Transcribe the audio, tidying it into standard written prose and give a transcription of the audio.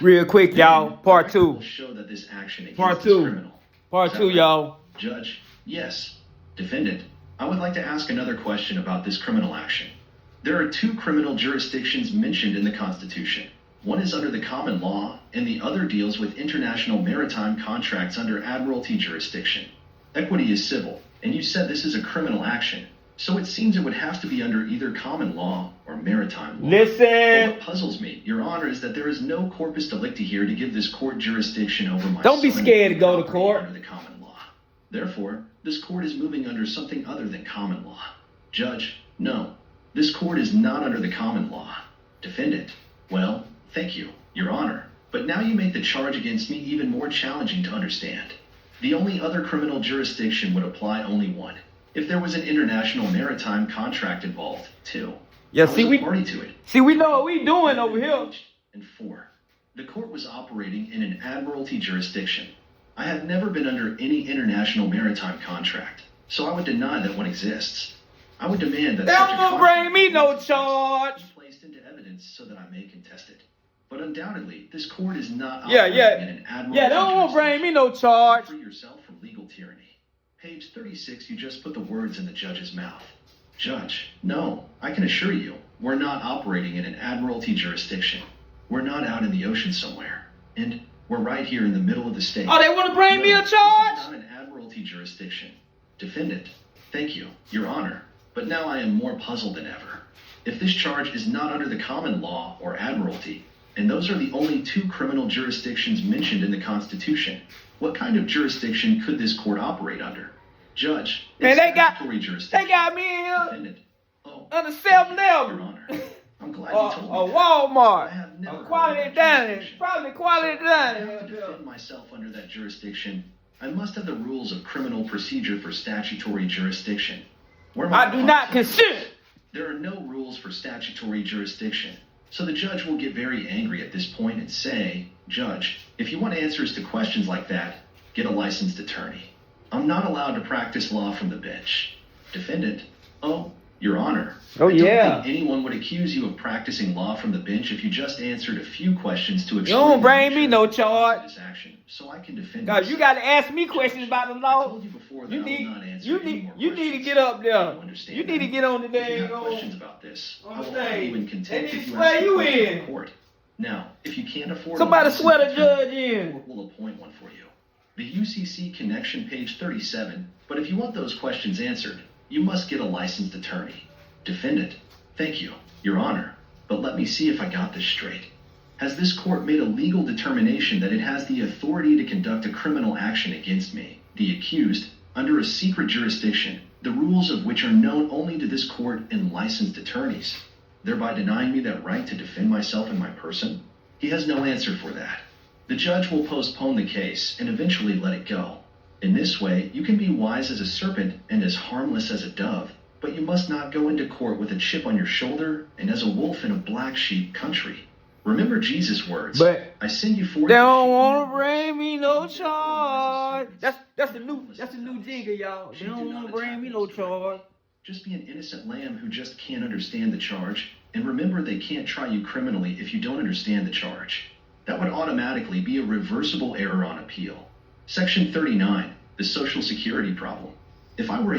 Real quick, y'all. Part two. Will show that this action against Part is two. criminal. Part Is that two, right? y'all. Judge, yes. Defendant, I would like to ask another question about this criminal action. There are two criminal jurisdictions mentioned in the Constitution. One is under the common law, and the other deals with international maritime contracts under admiralty jurisdiction. Equity is civil, and you said this is a criminal action, so it seems it would have to be under either common law or maritime law. But Listen. what puzzles me, Your Honor, is that there is no corpus delicti here to give this court jurisdiction over my Don't be son scared to and go to property court. under the common law. Therefore, this court is moving under something other than common law. Judge, no. This court is not under the common law. Defendant, well, thank you, Your Honor. But now you make the charge against me even more challenging to understand. The only other criminal jurisdiction would apply only one. If there was an international maritime contract involved, too. Yeah, I was see, a we party to it. see we know what we doing over here. And 4. The court was operating in an admiralty jurisdiction. I have never been under any international maritime contract, so I would deny that one exists. I would demand that They such a don't bring contract me no be charge. placed into evidence so that I may contest it. But undoubtedly, this court is not Yeah, operating yeah. in an admiralty Yeah, they don't bring me no jurisdiction. charge. Free yourself from legal tyranny. Page 36, you just put the words in the judge's mouth. Judge, no, I can assure you, we're not operating in an admiralty jurisdiction. We're not out in the ocean somewhere. And we're right here in the middle of the state. Oh, they want to bring me a No, this is charge? not an admiralty jurisdiction. Defendant, thank you, Your Honor. But now I am more puzzled than ever. If this charge is not under the common law or admiralty, and those are the only two criminal jurisdictions mentioned in the Constitution, what kind of jurisdiction could this court operate under? Judge, Man, it's they got statutory jurisdiction. they got me in here Defendant, oh, under Your 7-Eleven. Honor, I'm glad A you told me that. I Walmart. have never A heard quality of that dining. jurisdiction. Probably quality In order dining. to defend myself under that jurisdiction, I must have the rules of criminal procedure for statutory jurisdiction. Where my I do not policy- consent. There are no rules for statutory jurisdiction, so the judge will get very angry at this point and say, Judge, if you want answers to questions like that, get a licensed attorney. I'm not allowed to practice law from the bench. Defendant, oh, Your Honor. Oh, I don't yeah. think anyone would accuse you of practicing law from the bench if you just answered a few questions to You explain don't the bring me nature no of charge. this action, so I can defend God, you myself. got to ask me questions about the I law. told you before that You I will need, not answer you any need, more you need to questions. get up there. You understand You need to that? get on the If you dang have questions on. about this, On I the will hold thing. you in contempt They if you swear ask you me questions in. in court. Now, if you can't afford Somebody a swear the licensed attorney, judge the in. court will appoint one for you. The UCC connection, page 37. But if you want those questions answered, you must get a licensed attorney. Defendant, thank you, Your Honor. But let me see if I got this straight. Has this court made a legal determination that it has the authority to conduct a criminal action against me, the accused, under a secret jurisdiction, the rules of which are known only to this court and licensed attorneys, thereby denying me that right to defend myself in my person? He has no answer for that. The judge will postpone the case and eventually let it go. In this way, you can be wise as a serpent and as harmless as a dove, but you must not go into court with a chip on your shoulder and as a wolf in a black sheep country. Remember Jesus' words. But I send you forth. they as don't sheep want among to bring me no wolves. charge. That's the new jingle, y'all. They Sheep do don't not want to bring attack me those no directly. charge. Just be an innocent lamb who just can't understand the charge, and remember they can't try you criminally if you don't understand the charge. That would automatically be a reversible error on appeal. Section 39, the Social Security problem. If I were